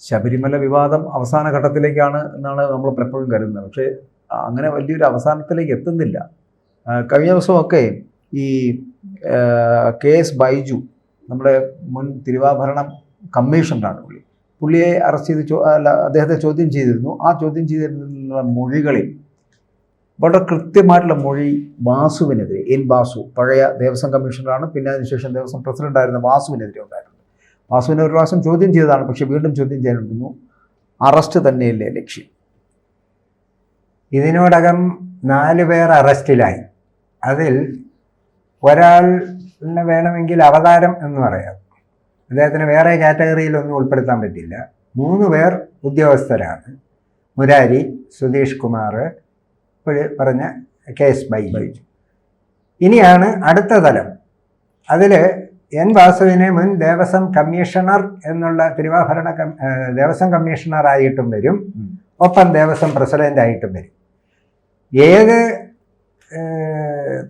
ശബരിമല വിവാദം അവസാന ഘട്ടത്തിലേക്കാണ് എന്നാണ് നമ്മൾ പലപ്പോഴും കരുതുന്നത്. പക്ഷേ അങ്ങനെ വലിയൊരു അവസാനത്തിലേക്ക് എത്തുന്നില്ല. കഴിഞ്ഞ ദിവസമൊക്കെ ഈ KS ബൈജു, നമ്മുടെ മുൻ തിരുവാഭരണം കമ്മീഷണറാണ് പുള്ളിയെ അറസ്റ്റ് ചെയ്ത് അദ്ദേഹത്തെ ചോദ്യം ചെയ്തിരുന്നു. ആ ചോദ്യം ചെയ്തിരുന്ന മൊഴികളിൽ വളരെ കൃത്യമായിട്ടുള്ള മൊഴി വാസുവിനെതിരെ, എൻ വാസു, പഴയ ദേവസ്വം കമ്മീഷണറാണ്, പിന്നെ അതിനുശേഷം ദേവസ്വം പ്രസിഡന്റായിരുന്ന വാസുവിനെതിരെ ഉണ്ടായിരുന്നു. വാസുവിനെ ഒരു പ്രാവശ്യം ചോദ്യം ചെയ്തതാണ്, പക്ഷെ വീണ്ടും ചോദ്യം ചെയ്യാനെടുക്കുന്നു. അറസ്റ്റ് തന്നെയല്ലേ ലക്ഷ്യം? ഇതിനോടകം 4 പേർ അറസ്റ്റിലായി. അതിൽ ഒരാളിനെ വേണമെങ്കിൽ അവതാരം എന്ന് പറയാം. അദ്ദേഹത്തിന് വേറെ കാറ്റഗറിയിലൊന്നും ഉൾപ്പെടുത്താൻ പറ്റില്ല. 3 പേർ ഉദ്യോഗസ്ഥരാണ്. മുരാരി, സുധീഷ് കുമാർ, പറഞ്ഞ KS ബൈജു. ഇനിയാണ് അടുത്ത തലം. അതിൽ എൻ വാസുവിനെ മുൻ ദേവസ്വം കമ്മീഷണർ എന്നുള്ള തിരുവാഭരണ ദേവസ്വം കമ്മീഷണറായിട്ടും വരും, ഒപ്പം ദേവസ്വം പ്രസിഡൻ്റായിട്ടും വരും. ഏത്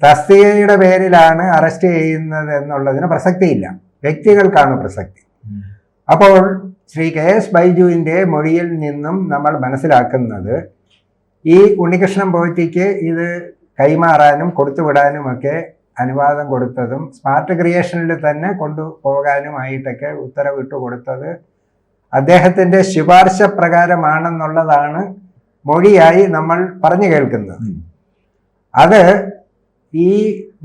തസ്തികയുടെ പേരിലാണ് അറസ്റ്റ് ചെയ്യുന്നത് എന്നുള്ളതിന് പ്രസക്തിയില്ല, വ്യക്തികൾക്കാണ് പ്രസക്തി. അപ്പോൾ ശ്രീ KS ബൈജുവിൻ്റെ മൊഴിയിൽ നിന്നും നമ്മൾ മനസ്സിലാക്കുന്നത് ഈ ഉണ്ണികൃഷ്ണൻ പോറ്റിക്ക് ഇത് കൈമാറാനും കൊടുത്തുവിടാനുമൊക്കെ അനുവാദം കൊടുത്തതും സ്മാർട്ട് ക്രിയേഷനിൽ തന്നെ കൊണ്ടുപോകാനുമായിട്ടൊക്കെ ഉത്തരവിട്ട് കൊടുത്തത് അദ്ദേഹത്തിൻ്റെ ശുപാർശ പ്രകാരമാണെന്നുള്ളതാണ് മൊഴിയായി നമ്മൾ പറഞ്ഞു കേൾക്കുന്നത്. അത് ഈ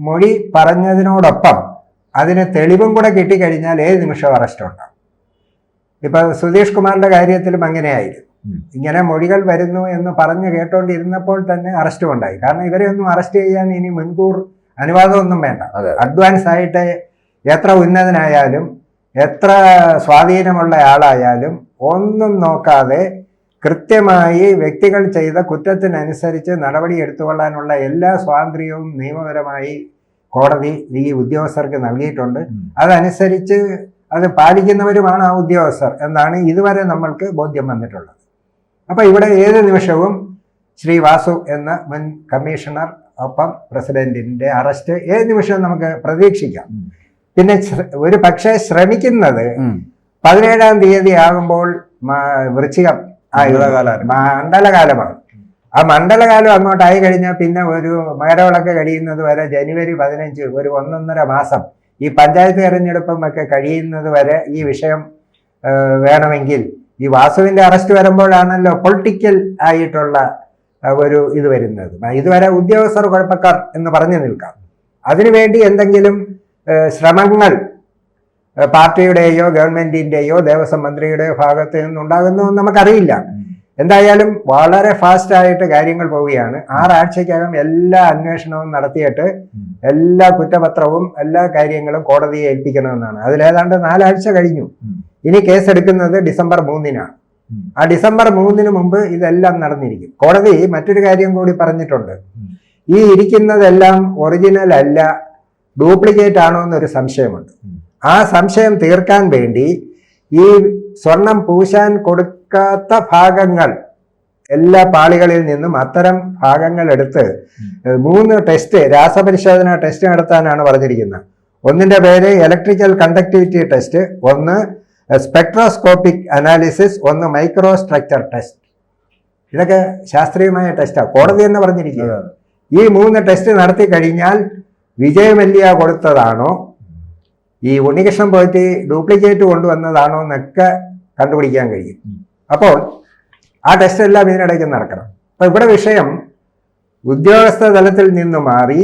മൊഴി പറഞ്ഞതിനോടൊപ്പം അതിന് തെളിവും കൂടെ കിട്ടിക്കഴിഞ്ഞാൽ ഏത് നിമിഷവും അറസ്റ്റ് ഉണ്ടാകും. ഇപ്പൊ സുധീഷ് കുമാറിന്റെ കാര്യത്തിലും അങ്ങനെയായിരുന്നു. ഇങ്ങനെ മൊഴികൾ വരുന്നു എന്ന് പറഞ്ഞു കേട്ടോണ്ടിരുന്നപ്പോൾ തന്നെ അറസ്റ്റും ഉണ്ടായി. കാരണം ഇവരെ ഒന്നും അറസ്റ്റ് ചെയ്യാൻ ഇനി മുൻകൂർ അനുവാദമൊന്നും വേണ്ട. അഡ്വാൻസ് ആയിട്ട് എത്ര ഉന്നതനായാലും എത്ര സ്വാധീനമുള്ള ആളായാലും ഒന്നും നോക്കാതെ കൃത്യമായി വ്യക്തികൾ ചെയ്ത കുറ്റത്തിനനുസരിച്ച് നടപടി എടുത്തുകൊള്ളാനുള്ള എല്ലാ സ്വാതന്ത്ര്യവും നിയമപരമായി കോടതി ഈ ഉദ്യോഗസ്ഥർക്ക് നൽകിയിട്ടുണ്ട്. അതനുസരിച്ച് അത് പാലിക്കുന്നവരുമാണ് ആ ഉദ്യോഗസ്ഥർ എന്നാണ് ഇതുവരെ നമ്മൾക്ക് ബോധ്യം വന്നിട്ടുള്ളത്. അപ്പൊ ഇവിടെ ഏത് നിമിഷവും ശ്രീ വാസു എന്ന മുൻ കമ്മീഷണർ ഒപ്പം പ്രസിഡന്റിന്റെ അറസ്റ്റ് ഏത് നിമിഷവും നമുക്ക് പ്രതീക്ഷിക്കാം. പിന്നെ ഒരു പക്ഷേ ശ്രമിക്കുന്നത് 17-ാം തീയതി ആകുമ്പോൾ വൃശ്ചികം മണ്ഡലകാലമാണ്. ആ മണ്ഡലകാലം അങ്ങോട്ടായി കഴിഞ്ഞാൽ പിന്നെ ഒരു മകരവിളക്ക് കഴിയുന്നത് വരെ ജനുവരി 15, ഒരു 1.5 മാസം ഈ പഞ്ചായത്ത് തെരഞ്ഞെടുപ്പും ഒക്കെ കഴിയുന്നത് വരെ ഈ വിഷയം വേണമെങ്കിൽ ഈ വാസുവിന്റെ അറസ്റ്റ് വരുമ്പോഴാണല്ലോ പൊളിറ്റിക്കൽ ആയിട്ടുള്ള ഒരു ഇത് വരുന്നത്. ഇതുവരെ ഉദ്യോഗസ്ഥർ കുഴപ്പക്കാർ എന്ന് പറഞ്ഞു നിൽക്കാം. അതിനുവേണ്ടി എന്തെങ്കിലും ശ്രമങ്ങൾ പാർട്ടിയുടെയോ ഗവൺമെന്റിന്റെയോ ദേവസ്വം മന്ത്രിയുടെയോ ഭാഗത്ത് നിന്നുണ്ടാകുന്നു നമുക്കറിയില്ല. എന്തായാലും വളരെ ഫാസ്റ്റ് ആയിട്ട് കാര്യങ്ങൾ പോവുകയാണ്. 6 ആഴ്ചക്കകം എല്ലാ അന്വേഷണവും നടത്തിയിട്ട് എല്ലാ കുറ്റപത്രവും എല്ലാ കാര്യങ്ങളും കോടതിയെ ഏൽപ്പിക്കണമെന്നാണ്. അതിലേതാണ്ട് 4 ആഴ്ച കഴിഞ്ഞു. ഇനി കേസെടുക്കുന്നത് ഡിസംബർ 3-നാണ്. ആ ഡിസംബർ 3-ന് മുമ്പ് ഇതെല്ലാം നടന്നിരിക്കും. കോടതി മറ്റൊരു കാര്യം കൂടി പറഞ്ഞിട്ടുണ്ട്. ഈ ഇരിക്കുന്നതെല്ലാം ഒറിജിനൽ അല്ല, ഡ്യൂപ്ലിക്കേറ്റ് ആണോ എന്നൊരു സംശയമുണ്ട്. ആ സംശയം തീർക്കാൻ വേണ്ടി ഈ സ്വർണം പൂശാൻ കൊടുക്കാത്ത ഭാഗങ്ങൾ എല്ലാ പാളികളിൽ നിന്നും അത്തരം ഭാഗങ്ങൾ എടുത്ത് 3 ടെസ്റ്റ്, രാസപരിശോധന ടെസ്റ്റ് നടത്താനാണ് പറഞ്ഞിരിക്കുന്നത്. ഒന്നിന്റെ പേര് ഇലക്ട്രിക്കൽ കണ്ടക്ടിവിറ്റി ടെസ്റ്റ്, ഒന്ന് സ്പെക്ട്രോസ്കോപ്പിക് അനാലിസിസ്, ഒന്ന് മൈക്രോ സ്ട്രക്ചർ ടെസ്റ്റ്. ഇതൊക്കെ ശാസ്ത്രീയമായ ടെസ്റ്റാണ്, കോടതി എന്ന് പറഞ്ഞിരിക്കുക. ഈ 3 ടെസ്റ്റ് നടത്തി കഴിഞ്ഞാൽ വിജയമല്യ കൊടുത്തതാണോ, ഈ ഉണ്ണികൃഷ്ണൻ പോയിട്ട് ഡ്യൂപ്ലിക്കേറ്റ് കൊണ്ടുവന്നതാണോ എന്നൊക്കെ കണ്ടുപിടിക്കാൻ കഴിയും. അപ്പോൾ ആ ടെസ്റ്റ് എല്ലാം ഇതിനിടയ്ക്ക് നടക്കണം. അപ്പൊ ഇവിടെ വിഷയം ഉദ്യോഗസ്ഥ തലത്തിൽ നിന്ന് മാറി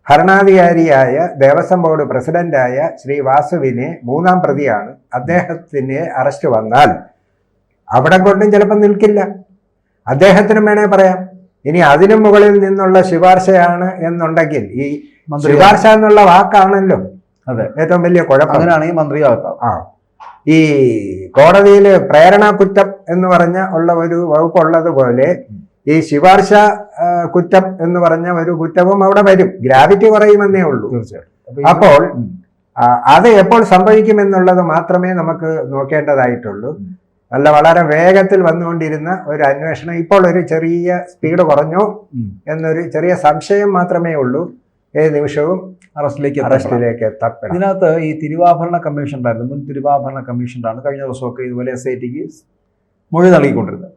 ഭരണാധികാരിയായ ദേവസ്വം ബോർഡ് പ്രസിഡന്റായ ശ്രീ വാസുവിനെ 3-ാം പ്രതിയാണ്. അദ്ദേഹത്തിന് അറസ്റ്റ് വന്നാൽ അവിടെ കൊണ്ടും ചിലപ്പോൾ നിൽക്കില്ല. അദ്ദേഹത്തിനും വേണേ പറയാം ഇനി അതിനും മുകളിൽ നിന്നുള്ള ശുപാർശയാണ് എന്നുണ്ടെങ്കിൽ, ഈ ശുപാർശ എന്നുള്ള വാക്കാണല്ലോ ഏറ്റവും വലിയ കുഴപ്പം. അങ്ങനെയാണെങ്കിൽ മന്ത്രിയാക്കാം. ഈ കോടതിയിൽ പ്രേരണ കുറ്റം എന്ന് പറഞ്ഞ ഉള്ള ഒരു വകുപ്പുള്ളത് പോലെ ഈ ശുപാർശ കുറ്റം എന്ന് പറഞ്ഞ ഒരു കുറ്റവും അവിടെ വരും. ഗ്രാവിറ്റി കുറയുമെന്നേ ഉള്ളൂ. തീർച്ചയായിട്ടും. അപ്പോൾ അത് എപ്പോൾ സംഭവിക്കുമെന്നുള്ളത് മാത്രമേ നമുക്ക് നോക്കേണ്ടതായിട്ടുള്ളൂ. വളരെ വേഗത്തിൽ വന്നുകൊണ്ടിരുന്ന ഒരു അന്വേഷണം ഇപ്പോൾ ഒരു ചെറിയ സ്പീഡ് കുറഞ്ഞു എന്നൊരു ചെറിയ സംശയം മാത്രമേ ഉള്ളൂ. ഏത് നിമിഷവും അറസ്റ്റിലേക്ക് എത്തപ്പെടാം. ഇതിനകത്ത് ഈ തിരുവാഭരണ കമ്മീഷണറായിരുന്നു, മുൻ തിരുവാഭരണ കമ്മീഷണറാണ്. കഴിഞ്ഞ ദിവസമൊക്കെ ഇതുപോലെ SITക്ക് മൊഴി നൽകിക്കൊണ്ടിരുന്നത്.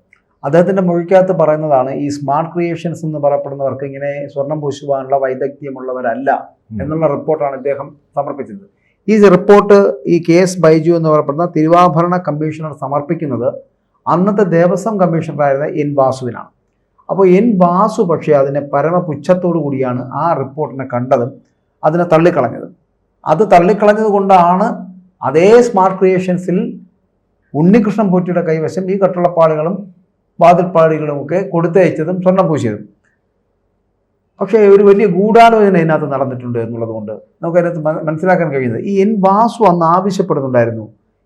അദ്ദേഹത്തിൻ്റെ മൊഴിക്കകത്ത് പറയുന്നതാണ് ഈ സ്മാർട്ട് ക്രിയേഷൻസ് എന്ന് പറയപ്പെടുന്നവർക്ക് ഇങ്ങനെ സ്വർണം പൂശുവാനുള്ള വൈദഗ്ധ്യമുള്ളവരല്ല എന്നുള്ള റിപ്പോർട്ടാണ് ഇദ്ദേഹം സമർപ്പിച്ചത്. ഈ റിപ്പോർട്ട് ഈ KS ബൈജു എന്ന് പറയപ്പെടുന്ന തിരുവാഭരണ കമ്മീഷണർ സമർപ്പിക്കുന്നത് അന്നത്തെ ദേവസ്വം കമ്മീഷണറായിരുന്ന N വാസുവിനാണ്. അപ്പോൾ N വാസു പക്ഷേ അതിനെ പരമപുച്ഛത്തോടു കൂടിയാണ് ആ റിപ്പോർട്ടിനെ കണ്ടതും അതിനെ തള്ളിക്കളഞ്ഞതും. അത് തള്ളിക്കളഞ്ഞത് കൊണ്ടാണ് അതേ സ്മാർട്ട് ക്രിയേഷൻസിൽ ഉണ്ണികൃഷ്ണൻ പോറ്റിയുടെ കൈവശം ഈ കട്ടുളപ്പാളികളും വാതിൽപ്പാളികളുമൊക്കെ കൊടുത്തയച്ചതും സ്വർണം പൂശിയതും. പക്ഷേ ഒരു വലിയ ഗൂഢാലോചന ഇതിനകത്ത് നടന്നിട്ടുണ്ട് എന്നുള്ളതുകൊണ്ട് നമുക്കതിനകത്ത് മനസ്സിലാക്കാൻ കഴിയുന്നത് ഈ N വാസു അന്ന് ആവശ്യപ്പെടുന്നുണ്ടായിരുന്നു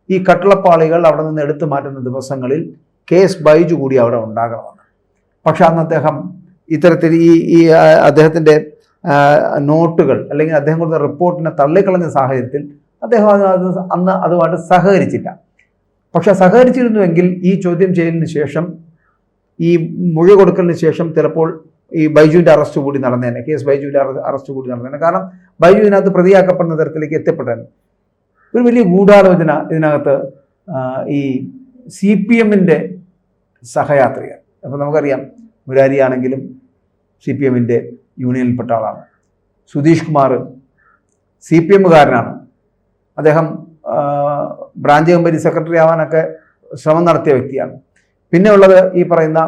ഈ കട്ടുളപ്പാളികൾ അവിടെ നിന്ന് എടുത്തു മാറ്റുന്ന ദിവസങ്ങളിൽ KS ബൈജു കൂടി അവിടെ ഉണ്ടാകണമെന്ന്. പക്ഷെ അന്ന് അദ്ദേഹം ഇത്തരത്തിൽ ഈ അദ്ദേഹത്തിൻ്റെ നോട്ടുകൾ അല്ലെങ്കിൽ അദ്ദേഹം കൊടുത്ത റിപ്പോർട്ടിനെ തള്ളിക്കളഞ്ഞ സാഹചര്യത്തിൽ അദ്ദേഹം അന്ന് അതുമായിട്ട് സഹകരിച്ചില്ല. പക്ഷെ സഹകരിച്ചിരുന്നുവെങ്കിൽ ഈ ചോദ്യം ചെയ്യലിന് ശേഷം, ഈ മൊഴി കൊടുക്കലിന് ശേഷം ചിലപ്പോൾ ഈ ബൈജുവിൻ്റെ അറസ്റ്റ് കൂടി നടന്നേനെ, KS ബൈജുവിൻ്റെ അറസ്റ്റ് കൂടി നടന്നേനെ. കാരണം ബൈജു ഇതിനകത്ത് പ്രതിയാക്കപ്പെടുന്ന തരത്തിലേക്ക് എത്തിപ്പെട്ടേനെ. ഒരു വലിയ ഗൂഢാലോചന ഇതിനകത്ത് ഈ CPM-ൻ്റെ സഹയാത്രികർ, അപ്പോൾ നമുക്കറിയാം മുരാരി ആണെങ്കിലും CPM-ൻ്റെ യൂണിയനിൽപ്പെട്ട ആളാണ്. സുധീഷ് കുമാർ CPM-കാരനാണ്. അദ്ദേഹം ബ്രാഞ്ച് കമ്പനി സെക്രട്ടറി ആവാനൊക്കെ ശ്രമം നടത്തിയ വ്യക്തിയാണ്. പിന്നെ ഉള്ളത് ഈ പറയുന്ന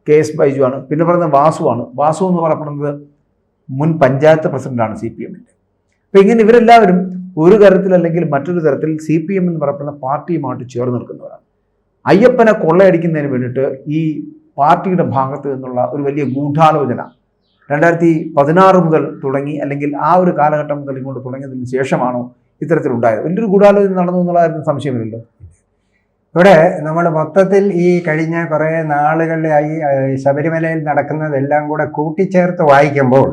KS ബൈജു ആണ്. പിന്നെ പറയുന്നത് വാസുവാണ്. വാസു എന്ന് പറയപ്പെടുന്നത് മുൻ പഞ്ചായത്ത് പ്രസിഡന്റാണ് CPM-ൻ്റെ. അപ്പോൾ ഇങ്ങനെ ഇവരെല്ലാവരും ഒരു തരത്തിൽ അല്ലെങ്കിൽ മറ്റൊരു തരത്തിൽ CPM എന്ന് പറയപ്പെടുന്ന പാർട്ടിയുമായിട്ട് ചേർന്ന് നിൽക്കുന്നവരാണ്. അയ്യപ്പനെ കൊള്ളയടിക്കുന്നതിന് വേണ്ടിയിട്ട് ഈ പാർട്ടിയുടെ ഭാഗത്ത് നിന്നുള്ള ഒരു വലിയ ഗൂഢാലോചന 2016 മുതൽ തുടങ്ങി, അല്ലെങ്കിൽ ആ ഒരു കാലഘട്ടം മുതൽ ഇങ്ങോട്ട് തുടങ്ങിയതിന് ശേഷമാണോ ഇത്തരത്തിലുണ്ടായത്? വലിയൊരു ഗൂഢാലോചന നടന്നു എന്നുള്ള കാര്യത്തിൽ സംശയമില്ലല്ലോ. ഇവിടെ നമ്മൾ മൊത്തത്തിൽ ഈ കഴിഞ്ഞ കുറേ നാളുകളിലായി ശബരിമലയിൽ നടക്കുന്നതെല്ലാം കൂടെ കൂട്ടിച്ചേർത്ത് വായിക്കുമ്പോൾ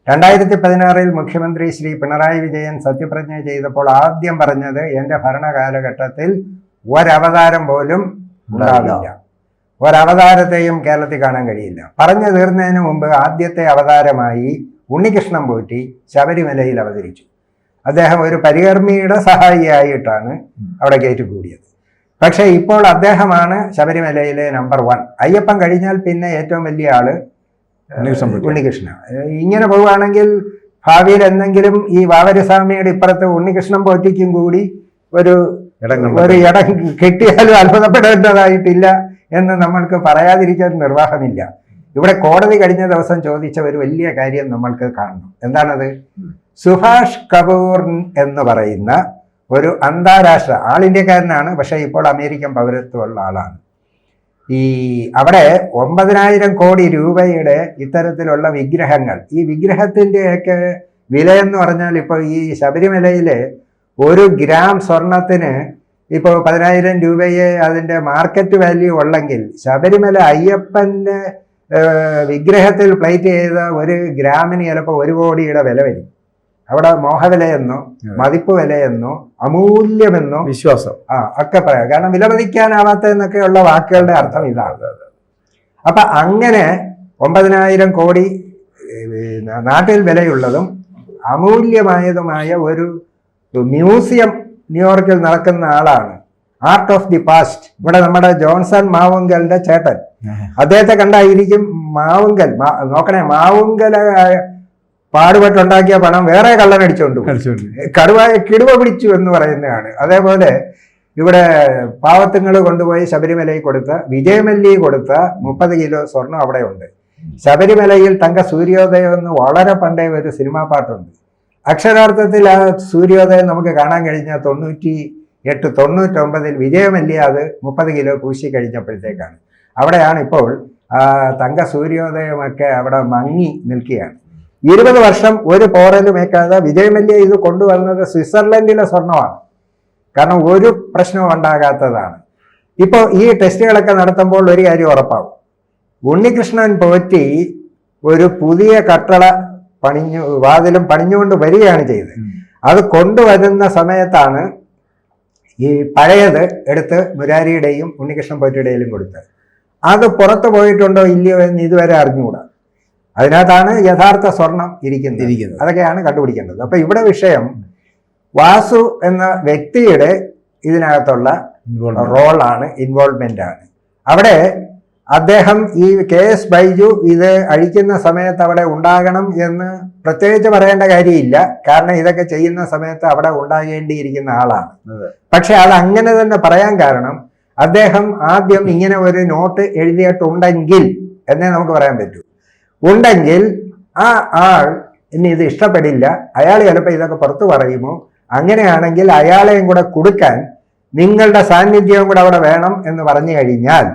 2016 മുഖ്യമന്ത്രി ശ്രീ പിണറായി വിജയൻ സത്യപ്രതിജ്ഞ ചെയ്തപ്പോൾ ആദ്യം പറഞ്ഞത് എൻ്റെ ഭരണകാലഘട്ടത്തിൽ ഒരവതാരം പോലും ഉണ്ടാവില്ല, ഒരവതാരത്തെയും കേരളത്തിൽ കാണാൻ കഴിയില്ല. പറഞ്ഞു തീർന്നതിന് മുമ്പ് ആദ്യത്തെ അവതാരമായി ഉണ്ണികൃഷ്ണൻ പോറ്റി ശബരിമലയിൽ അവതരിച്ചു. അദ്ദേഹം ഒരു പരികർമ്മിയുടെ സഹായിയായിട്ടാണ് അവിടെ കയറ്റിക്കൂടിയത്. പക്ഷേ ഇപ്പോൾ അദ്ദേഹമാണ് ശബരിമലയിലെ നമ്പർ 1. അയ്യപ്പൻ കഴിഞ്ഞാൽ പിന്നെ ഏറ്റവും വലിയ ആള് ഉണ്ണികൃഷ്ണൻ. ഇങ്ങനെ പോവുകയാണെങ്കിൽ ഭാവിയിൽ എന്തെങ്കിലും ഈ വാവരസ്വാമിയുടെ ഇപ്പുറത്ത് ഉണ്ണികൃഷ്ണൻ പോറ്റിക്കും കൂടി ഒരു ഇടം കിട്ടിയാലും അത്ഭുതപ്പെടേണ്ടതായിട്ടില്ല എന്ന് നമ്മൾക്ക് പറയാതിരിക്കാൻ നിർവാഹമില്ല. ഇവിടെ കോടതി കഴിഞ്ഞ ദിവസം ചോദിച്ച ഒരു വലിയ കാര്യം നമ്മൾക്ക് കാണണം. എന്താണത്? സുഭാഷ് കപൂർ എന്ന് പറയുന്ന ഒരു അന്താരാഷ്ട്ര ആൾ ഇന്ത്യക്കാരനാണ്, പക്ഷേ ഇപ്പോൾ അമേരിക്കൻ പൗരത്വമുള്ള ആളാണ്. ഈ അവിടെ 9,000 കോടി രൂപയുടെ ഇത്തരത്തിലുള്ള വിഗ്രഹങ്ങൾ, ഈ വിഗ്രഹത്തിൻ്റെയൊക്കെ വിലയെന്ന് പറഞ്ഞാൽ ഇപ്പോൾ ഈ ശബരിമലയിലെ 1 ഗ്രാം സ്വർണത്തിന് ഇപ്പോൾ 10,000 രൂപയെ അതിൻ്റെ മാർക്കറ്റ് വാല്യൂ ഉള്ളെങ്കിൽ ശബരിമല അയ്യപ്പൻ്റെ വിഗ്രഹത്തിൽ പ്ലേറ്റ് ചെയ്ത 1 ഗ്രാമിന് ചിലപ്പോൾ 1 കോടിയുടെ വില വരും. അവിടെ മോഹവിലയെന്നോ മതിപ്പ് വിലയെന്നോ അമൂല്യമെന്നോ വിശ്വാസം ഒക്കെ പറയാം. കാരണം വിലമതിക്കാനാവാത്തതെന്നൊക്കെയുള്ള വാക്കുകളുടെ അർത്ഥം ഇതാണ്. അപ്പൊ അങ്ങനെ 9,000 കോടി നാട്ടിൽ വിലയുള്ളതും അമൂല്യമായതുമായ ഒരു മ്യൂസിയം ന്യൂയോർക്കിൽ നടക്കുന്ന ആളാണ്. Art of the past. ഇവിടെ നമ്മുടെ ജോൺസൺ മാവുങ്കലിന്റെ ചേട്ടൻ, അദ്ദേഹത്തെ കണ്ടായിരിക്കും മാവുങ്കൽ നോക്കണേ, മാവുങ്കൽ പാടുപെട്ടുണ്ടാക്കിയ പണം വേറെ കള്ളനടിച്ചുകൊണ്ട് കിടുവ പിടിച്ചു എന്ന് പറയുന്നതാണ്. അതേപോലെ ഇവിടെ പാവത്തുങ്ങൾ കൊണ്ടുപോയി ശബരിമലയിൽ കൊടുത്ത വിജയമല്ലി കൊടുത്ത 30 കിലോ സ്വർണം അവിടെ ഉണ്ട്. ശബരിമലയിൽ തങ്ക സൂര്യോദയം എന്ന് വളരെ പണ്ടേ ഒരു സിനിമാ പാട്ടുണ്ട്. അക്ഷരാർത്ഥത്തിൽ ആ സൂര്യോദയം നമുക്ക് കാണാൻ കഴിഞ്ഞ 98-99 വിജയമല്ലി അത് 30 കിലോ പൂശി കഴിഞ്ഞപ്പോഴത്തേക്കാണ്. അവിടെയാണ് ഇപ്പോൾ തങ്ക സൂര്യോദയമൊക്കെ അവിടെ മങ്ങി നിൽക്കുകയാണ്. 20 വർഷം ഒരു പോറലും ഏക്കാതെ വിജയമല്യ ഇത് കൊണ്ടുവന്നത് സ്വിറ്റ്സർലൻഡിലെ സ്വർണമാണ്. കാരണം ഒരു പ്രശ്നവും ഉണ്ടാകാത്തതാണ്. ഇപ്പോൾ ഈ ടെസ്റ്റുകളൊക്കെ നടത്തുമ്പോൾ ഒരു കാര്യം ഉറപ്പാവും, ഉണ്ണികൃഷ്ണൻ പോറ്റി ഒരു പുതിയ കട്ടള വാതിലും പണിഞ്ഞുകൊണ്ട് വരികയാണ് ചെയ്തത്. അത് കൊണ്ടുവരുന്ന സമയത്താണ് ഈ പഴയത് എടുത്ത് മുരാരിയുടെയും ഉണ്ണികൃഷ്ണൻ പോറ്റിയുടെയും കൊടുത്തത്. അത് പുറത്തു പോയിട്ടുണ്ടോ ഇല്ലയോ എന്ന് ഇതുവരെ അറിഞ്ഞുകൂടാ. അതിനകത്താണ് യഥാർത്ഥ സ്വർണം ഇരിക്കുന്നത്. അതൊക്കെയാണ് കണ്ടുപിടിക്കേണ്ടത്. അപ്പൊ ഇവിടെ വിഷയം വാസു എന്ന വ്യക്തിയുടെ ഇതിനകത്തുള്ള റോളാണ്, ഇൻവോൾവ്മെന്റ് ആണ്. അവിടെ അദ്ദേഹം ഈ KS ബൈജു ഇത് അഴിക്കുന്ന സമയത്ത് അവിടെ ഉണ്ടാകണം എന്ന് പ്രത്യേകിച്ച് പറയേണ്ട കാര്യമില്ല. കാരണം ഇതൊക്കെ ചെയ്യുന്ന സമയത്ത് അവിടെ ഉണ്ടാകേണ്ടിയിരിക്കുന്ന ആളാണ്. പക്ഷെ അത് അങ്ങനെ തന്നെ പറയാൻ കാരണം അദ്ദേഹം ആദ്യം ഇങ്ങനെ ഒരു നോട്ട് എഴുതിയിട്ടുണ്ടെങ്കിൽ എന്നേ നമുക്ക് പറയാൻ പറ്റൂ. ഉണ്ടെങ്കിൽ ആ ആൾ ഇനി ഇത് ഇഷ്ടപ്പെടില്ല, അയാൾ ചിലപ്പോൾ ഇതൊക്കെ പുറത്തു പറയുമോ, അങ്ങനെയാണെങ്കിൽ അയാളെയും കൂടെ കൊടുക്കാൻ നിങ്ങളുടെ സാന്നിധ്യവും കൂടെ അവിടെ വേണം എന്ന് പറഞ്ഞു കഴിഞ്ഞാൽ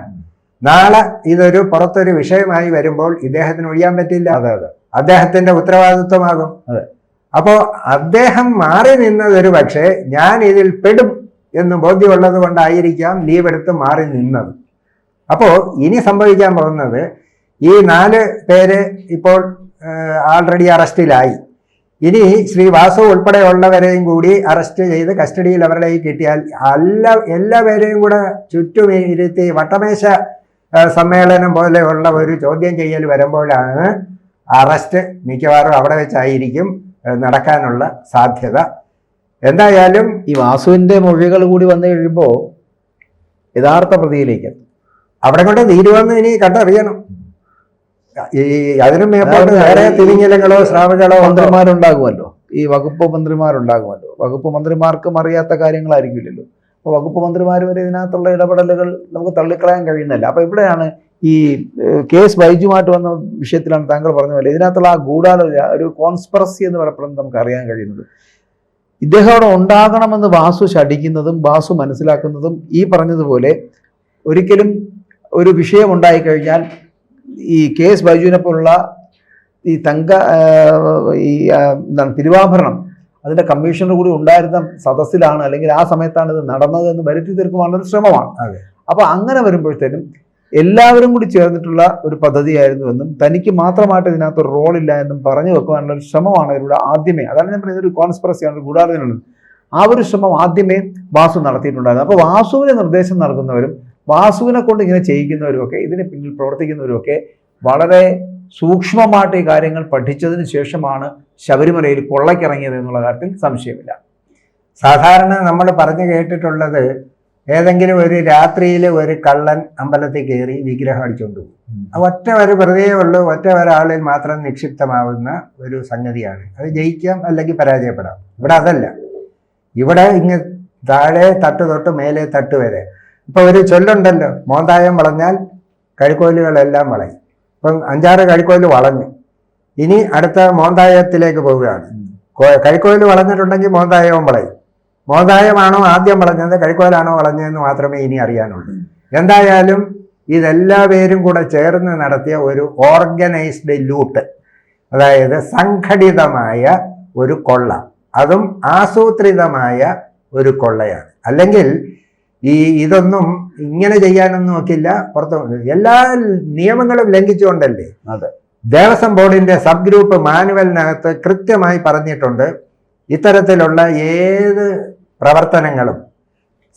നാളെ ഇതൊരു പുറത്തൊരു വിഷയമായി വരുമ്പോൾ ഇദ്ദേഹത്തിന് ഒഴിയാൻ പറ്റില്ല. അദ്ദേഹത്തിന്റെ ഉത്തരവാദിത്വമാകും. അപ്പോ അദ്ദേഹം മാറി നിന്നതൊരു പക്ഷേ ഞാൻ ഇതിൽ പെടും എന്ന് ബോധ്യമുള്ളത് കൊണ്ടായിരിക്കാം ലീവ് എടുത്ത് മാറി നിന്നത്. അപ്പോ ഇനി സംഭവിക്കാൻ പോകുന്നത് ഈ 4 പേര് ഇപ്പോൾ ആൾറെഡി അറസ്റ്റിലായി. ഇനി ശ്രീ വാസു ഉൾപ്പെടെയുള്ളവരെയും കൂടി അറസ്റ്റ് ചെയ്ത് കസ്റ്റഡിയിൽ അവരുടെ കിട്ടിയാൽ എല്ലാവരെയും കൂടെ ചുറ്റും ഇരുത്തി വട്ടമേശ സമ്മേളനം പോലെയുള്ള ഒരു ചോദ്യം ചെയ്യൽ വരുമ്പോഴാണ് അറസ്റ്റ് മിക്കവാറും അവിടെ വെച്ചായിരിക്കും നടക്കാനുള്ള സാധ്യത. എന്തായാലും ഈ വാസുവിന്റെ മൊഴികൾ കൂടി വന്നു കഴിയുമ്പോൾ യഥാർത്ഥ പ്രതിയിലേക്ക് അവിടെ കൊണ്ട് തീരുവെന്ന് ഇനി കണ്ടറിയണം. ഈ അതിനും മേപ്പോട്ട് വേറെ തിരിഞ്ഞലങ്ങളോ സ്രാവുകളോ മന്ത്രിമാരുണ്ടാകുമല്ലോ, ഈ വകുപ്പ് മന്ത്രിമാരുണ്ടാകുമല്ലോ. വകുപ്പ് മന്ത്രിമാർക്കും അറിയാത്ത കാര്യങ്ങളായിരിക്കില്ലല്ലോ. അപ്പോൾ വകുപ്പ് മന്ത്രിമാർ വരെ ഇതിനകത്തുള്ള ഇടപെടലുകൾ നമുക്ക് തള്ളിക്കളയാൻ കഴിയുന്നില്ല. അപ്പോൾ ഇവിടെയാണ് ഈ KS ബൈജുമായിട്ട് വന്ന വിഷയത്തിലാണ് താങ്കൾ പറഞ്ഞ പോലെ ഇതിനകത്തുള്ള ആ ഗൂഢാലോചന, ഒരു കോൺസ്പിറസി എന്ന് പറയപ്പെടുന്നത് നമുക്ക് അറിയാൻ കഴിയുന്നത്. ഇദ്ദേഹം അവിടെ ഉണ്ടാകണമെന്ന് വാസു ശഠിക്കുന്നതും വാസു മനസ്സിലാക്കുന്നതും ഈ പറഞ്ഞതുപോലെ ഒരിക്കലും ഒരു വിഷയം ഉണ്ടായിക്കഴിഞ്ഞാൽ ഈ KS ബൈജുവിനെ പോലുള്ള ഈ എന്താണ് തിരുവാഭരണം അതിന്റെ കമ്മീഷണർ കൂടി ഉണ്ടായിരുന്ന സദസ്സിലാണ് അല്ലെങ്കിൽ ആ സമയത്താണ് ഇത് നടന്നത് എന്ന് വരുത്തി തീർക്കുവാനുള്ള ഒരു ശ്രമമാണ്. അപ്പൊ അങ്ങനെ വരുമ്പോഴത്തേനും എല്ലാവരും കൂടി ചേർന്നിട്ടുള്ള ഒരു പദ്ധതിയായിരുന്നു എന്നും തനിക്ക് മാത്രമായിട്ട് ഇതിനകത്ത് റോൾ ഇല്ല എന്നും പറഞ്ഞു വെക്കുവാനുള്ള ഒരു ശ്രമമാണ് ഇതിലൂടെ ആദ്യമേ, അതാണ് ഞാൻ പറയുന്നത്, ഒരു കോൺസ്പിറസിയാണ്, ഒരു ഗൂഢാലോചനയുള്ളത്. ആ ഒരു ശ്രമം ആദ്യമേ വാസു നടത്തിയിട്ടുണ്ടായിരുന്നു. അപ്പോൾ വാസുവിന് നിർദ്ദേശം നൽകുന്നവരും വാസുവിനെ കൊണ്ട് ഇങ്ങനെ ചെയ്യിക്കുന്നവരും ഒക്കെ, ഇതിന് പിന്നിൽ പ്രവർത്തിക്കുന്നവരും ഒക്കെ വളരെ സൂക്ഷ്മമായിട്ട് ഈ കാര്യങ്ങൾ പഠിച്ചതിന് ശേഷമാണ് ശബരിമലയിൽ കൊള്ളക്കിറങ്ങിയത് എന്നുള്ള കാര്യത്തിൽ സംശയമില്ല. സാധാരണ നമ്മൾ പറഞ്ഞു കേട്ടിട്ടുള്ളത് ഏതെങ്കിലും ഒരു രാത്രിയിൽ ഒരു കള്ളൻ അമ്പലത്തിൽ കയറി വിഗ്രഹം അടിച്ചുകൊണ്ട് പോകും. ഒറ്റ ഒരു വെറുതെ ഉള്ളൂ, ഒറ്റ ഒരാളിൽ മാത്രം നിക്ഷിപ്തമാവുന്ന ഒരു സംഗതിയാണ്. അത് ജയിക്കാം അല്ലെങ്കിൽ പരാജയപ്പെടാം. ഇവിടെ അതല്ല. ഇവിടെ ഇങ്ങ് താഴെ തട്ട് തൊട്ട് മേലെ തട്ട് വരെ. ഇപ്പൊ ഒരു ചൊല്ലുണ്ടല്ലോ, മോന്തായം വളഞ്ഞാൽ കഴുക്കോലുകളെല്ലാം വളയും. ഇപ്പം 5-6 കഴുക്കോല് വളഞ്ഞു, ഇനി അടുത്ത മോന്തായത്തിലേക്ക് പോവുകയാണ്. കഴുക്കോല് വളഞ്ഞിട്ടുണ്ടെങ്കിൽ മോന്തായവും വളയും. മോന്തായമാണോ ആദ്യം വളഞ്ഞത്, കഴുക്കോലാണോ വളഞ്ഞതെന്ന് മാത്രമേ ഇനി അറിയാനുള്ളൂ. എന്തായാലും ഇതെല്ലാവരും കൂടെ ചേർന്ന് നടത്തിയ ഒരു ഓർഗനൈസ്ഡ് ലൂട്ട്, അതായത് സംഘടിതമായ ഒരു കൊള്ള, അതും ആസൂത്രിതമായ ഒരു കൊള്ളയാണ്. അല്ലെങ്കിൽ ഇതൊന്നും ഇങ്ങനെ ചെയ്യാനൊന്നും നോക്കില്ല. പുറത്ത് എല്ലാ നിയമങ്ങളും ലംഘിച്ചുകൊണ്ടല്ലേ. ദേവസ്വം ബോർഡിന്റെ സബ് ഗ്രൂപ്പ് മാനുവലിനകത്ത് കൃത്യമായി പറഞ്ഞിട്ടുണ്ട്, ഇത്തരത്തിലുള്ള ഏത് പ്രവർത്തനങ്ങളും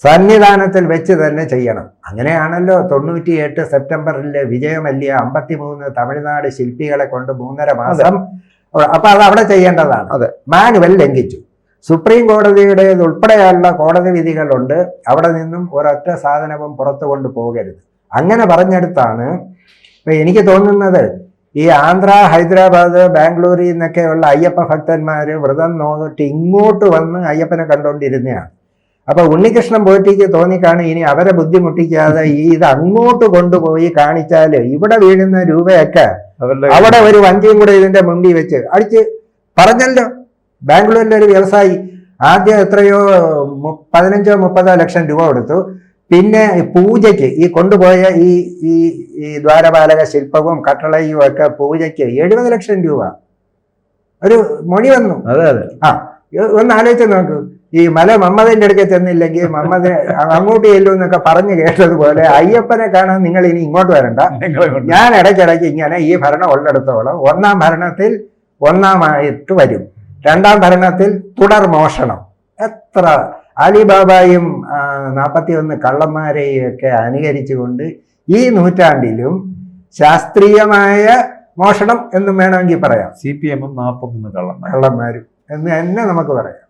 സന്നിധാനത്തിൽ വെച്ച് തന്നെ ചെയ്യണം. അങ്ങനെയാണല്ലോ 98 സെപ്റ്റംബറിലെ വിജയമല്യ 53 തമിഴ്നാട് ശില്പികളെ കൊണ്ട് 3.5 മാസം. അപ്പൊ അത് അവിടെ ചെയ്യേണ്ടതാണ്. മാനുവൽ ലംഘിച്ചു. സുപ്രീം കോടതിയുടെ ഉൾപ്പെടെയുള്ള കോടതി വിധികളുണ്ട്, അവിടെ നിന്നും ഒരൊറ്റ സാധനവും പുറത്തു കൊണ്ട് പോകരുത്. അങ്ങനെ പറഞ്ഞെടുത്താണ് ഇപ്പൊ എനിക്ക് തോന്നുന്നത് ഈ ആന്ധ്ര, ഹൈദരാബാദ്, ബാംഗ്ലൂരിൽ നിന്നൊക്കെയുള്ള അയ്യപ്പ ഭക്തന്മാര് വ്രതം നോക്കിട്ട് ഇങ്ങോട്ട് വന്ന് അയ്യപ്പനെ കണ്ടുകൊണ്ടിരുന്നതാണ്. അപ്പൊ ഉണ്ണികൃഷ്ണൻ പോറ്റിക്ക് തോന്നിക്കാണ് ഇനി അവരെ ബുദ്ധിമുട്ടിക്കാതെ ഇത് അങ്ങോട്ട് കൊണ്ടുപോയി കാണിച്ചാല് ഇവിടെ വീഴുന്ന രൂപയൊക്കെ അവിടെ ഒരു വഞ്ചിയും കൂടെ ഇതിന്റെ മുമ്പിൽ വെച്ച് അടിച്ച് പറഞ്ഞല്ലോ. ബാംഗ്ലൂരിലെ ഒരു വ്യവസായി ആദ്യം എത്രയോ 15-30 ലക്ഷം രൂപ കൊടുത്തു. പിന്നെ പൂജയ്ക്ക് ഈ കൊണ്ടുപോയ ഈ ദ്വാരപാലക ശില്പവും കട്ടളയും ഒക്കെ പൂജയ്ക്ക് 70 ലക്ഷം രൂപ ഒരു മൊഴി വന്നു. ഒന്ന് ആലോചിച്ച് നോക്കൂ. ഈ മല മമ്മദിന്റെ അടുക്ക ചെന്നില്ലെങ്കിൽ മമ്മദ് അങ്ങോട്ട് ചെല്ലൂ എന്നൊക്കെ പറഞ്ഞു കേട്ടതുപോലെ അയ്യപ്പനെ കാണാൻ നിങ്ങൾ ഇനി ഇങ്ങോട്ട് വരണ്ട, ഞാൻ ഇടയ്ക്കിടയ്ക്ക് ഇങ്ങനെ ഈ ഭരണം ഉള്ളിടത്തോളം 1ാം ഭരണത്തിൽ 1ാമായിട്ട് വരും, 2ാം ഭരണത്തിൽ തുടർ മോഷണം. എത്ര അലിബാബായും 41 കള്ളന്മാരെയൊക്കെ അനുകരിച്ചുകൊണ്ട് ഈ നൂറ്റാണ്ടിലും ശാസ്ത്രീയമായ മോഷണം എന്നും വേണമെങ്കിൽ പറയാം. CPM 41 കള്ളന്മാരും എന്ന് തന്നെ നമുക്ക് പറയാം.